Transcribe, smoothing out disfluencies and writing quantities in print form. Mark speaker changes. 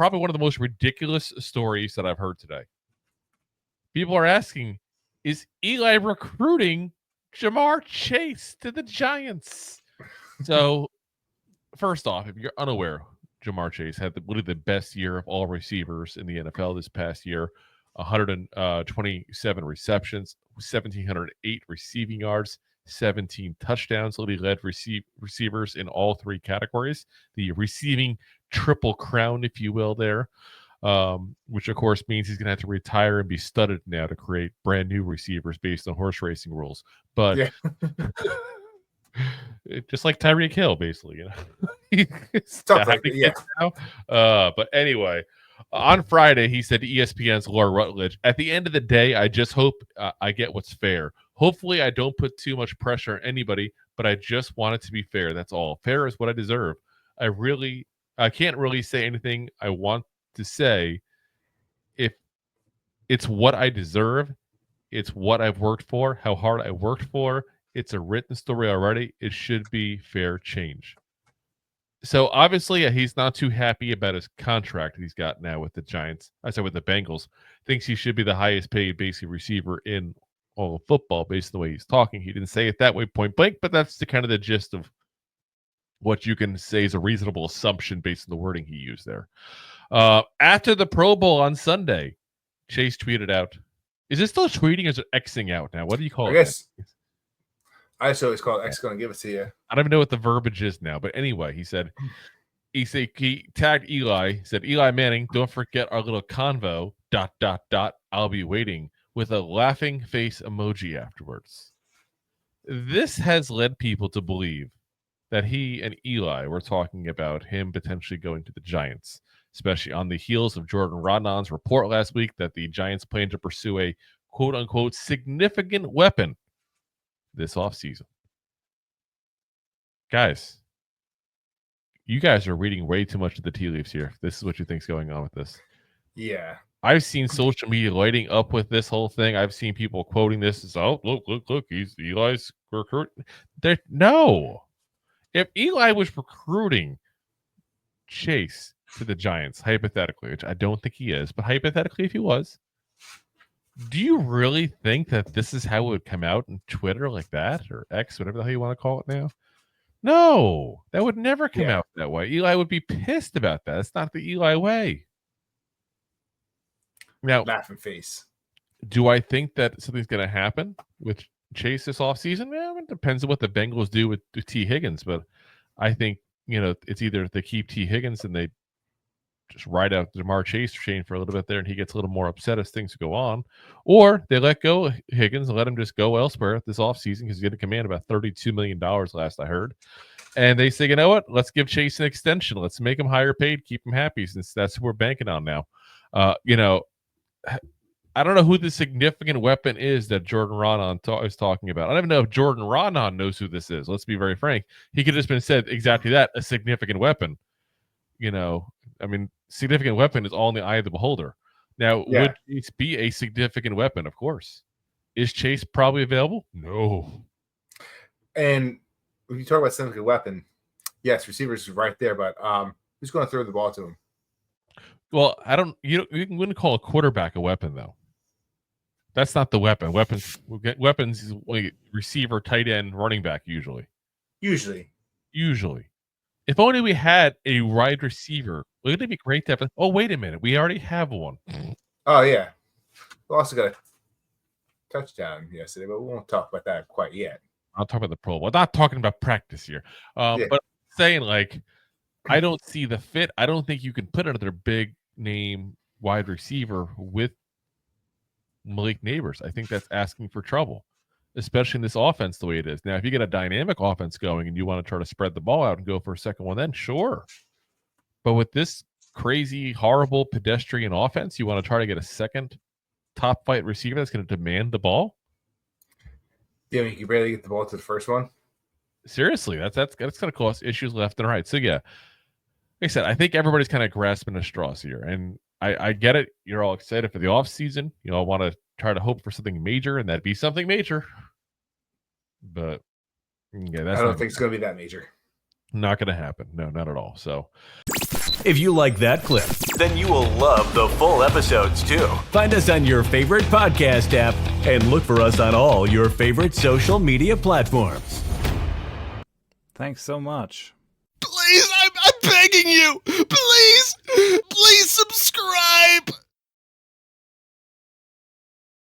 Speaker 1: probably one of the most ridiculous stories that I've heard today. People are asking, is Eli recruiting Jamar Chase to the Giants? So, first off, if you're unaware, Jamar Chase had literally the best year of all receivers in the NFL this past year. 127 receptions, 1,708 receiving yards, 17 touchdowns. Literally led receivers in all three categories. The receiving triple crown, if you will, there. Which of course means he's gonna have to retire and be studded now to create brand new receivers based on horse racing rules. But
Speaker 2: Yeah.
Speaker 1: just like Tyreek Hill, basically, you know.
Speaker 2: Stuff like that, yeah.
Speaker 1: Now. But anyway, on Friday he said to ESPN's Laura Rutledge, "At the end of the day, I just hope I get what's fair. Hopefully, I don't put too much pressure on anybody, but I just want it to be fair. That's all. Fair is what I deserve. I can't really say anything I want to say. If it's what I deserve, it's what I've worked for, how hard I worked for. It's a written story already. It should be fair change." So obviously he's not too happy about his contract he's got now with the Giants. I said with the Bengals. Thinks he should be the highest paid basic receiver in all of football based on the way he's talking. He didn't say it that way point blank, but that's the kind of the gist of what you can say is a reasonable assumption based on the wording he used there. After the Pro Bowl on Sunday, Chase tweeted out, is it still tweeting or is it Xing out now? What do you call it?
Speaker 2: I guess I just always call it X going to give it to you.
Speaker 1: I don't even know what the verbiage is now. But anyway, he tagged Eli, said, Eli Manning, don't forget our little convo, ... I'll be waiting, with a laughing face emoji afterwards. This has led people to believe that he and Eli were talking about him potentially going to the Giants, especially on the heels of Jordan Rodnon's report last week that the Giants plan to pursue a quote-unquote significant weapon this offseason. Guys, you guys are reading way too much of the tea leaves here. This is what you think's going on with this.
Speaker 2: Yeah.
Speaker 1: I've seen social media lighting up with this whole thing. I've seen people quoting this as, oh, look, he's Eli's recruit. No. If Eli was recruiting Chase to the Giants, hypothetically, which I don't think he is, but hypothetically, if he was, do you really think that this is how it would come out in Twitter like that, or X, whatever the hell you want to call it now? No, that would never come out that way. Eli would be pissed about that. It's not the Eli way. Now,
Speaker 2: laughing face.
Speaker 1: Do I think that something's going to happen with Chase this offseason? Well, it depends on what the Bengals do with Tee Higgins, but I think, it's either they keep Tee Higgins and they just ride out Jamar Chase chain for a little bit there and he gets a little more upset as things go on, or they let go Higgins and let him just go elsewhere this offseason because he's going to command about $32 million last I heard. And they say, you know what? Let's give Chase an extension. Let's make him higher paid, keep him happy, since that's who we're banking on now. I don't know who the significant weapon is that Jordan Rodnon is talking about. I don't even know if Jordan Rodnon knows who this is. Let's be very frank. He could have just been said exactly that, a significant weapon. Significant weapon is all in the eye of the beholder. Now, would Chase be a significant weapon? Of course. Is Chase probably available? No.
Speaker 2: And when you talk about significant weapon, yes, receivers is right there, but who's going to throw the ball to him?
Speaker 1: Well, you wouldn't call a quarterback a weapon, though. That's not the weapon. Weapons is like receiver, tight end, running back, usually. If only we had a wide receiver. Wouldn't it be great to have oh, wait a minute. We already have one.
Speaker 2: Oh, yeah. We also got a touchdown yesterday, but we won't talk about that quite yet.
Speaker 1: I'll talk about the Pro Bowl. I'm not talking about practice here. But I'm saying, I don't see the fit. I don't think you can put another big name wide receiver with Malik Nabers. I think that's asking for trouble, especially in this offense the way it is. Now, if you get a dynamic offense going and you want to try to spread the ball out and go for a second one, then sure. But with this crazy, horrible pedestrian offense, you want to try to get a second top flight receiver that's going to demand the ball?
Speaker 2: Yeah, you can barely get the ball to the first one.
Speaker 1: Seriously, that's going to cause issues left and right. So, yeah, like I said, I think everybody's kind of grasping at straws here. And I get it. You're all excited for the offseason. You all want to try to hope for something major, and that'd be something major. But yeah,
Speaker 2: I don't think it's going to be that major.
Speaker 1: Not going to happen. No, not at all. So,
Speaker 3: if you like that clip, then you will love the full episodes too.
Speaker 4: Find us on your favorite podcast app and look for us on all your favorite social media platforms.
Speaker 5: Thanks so much.
Speaker 6: Please, I'm begging you. Please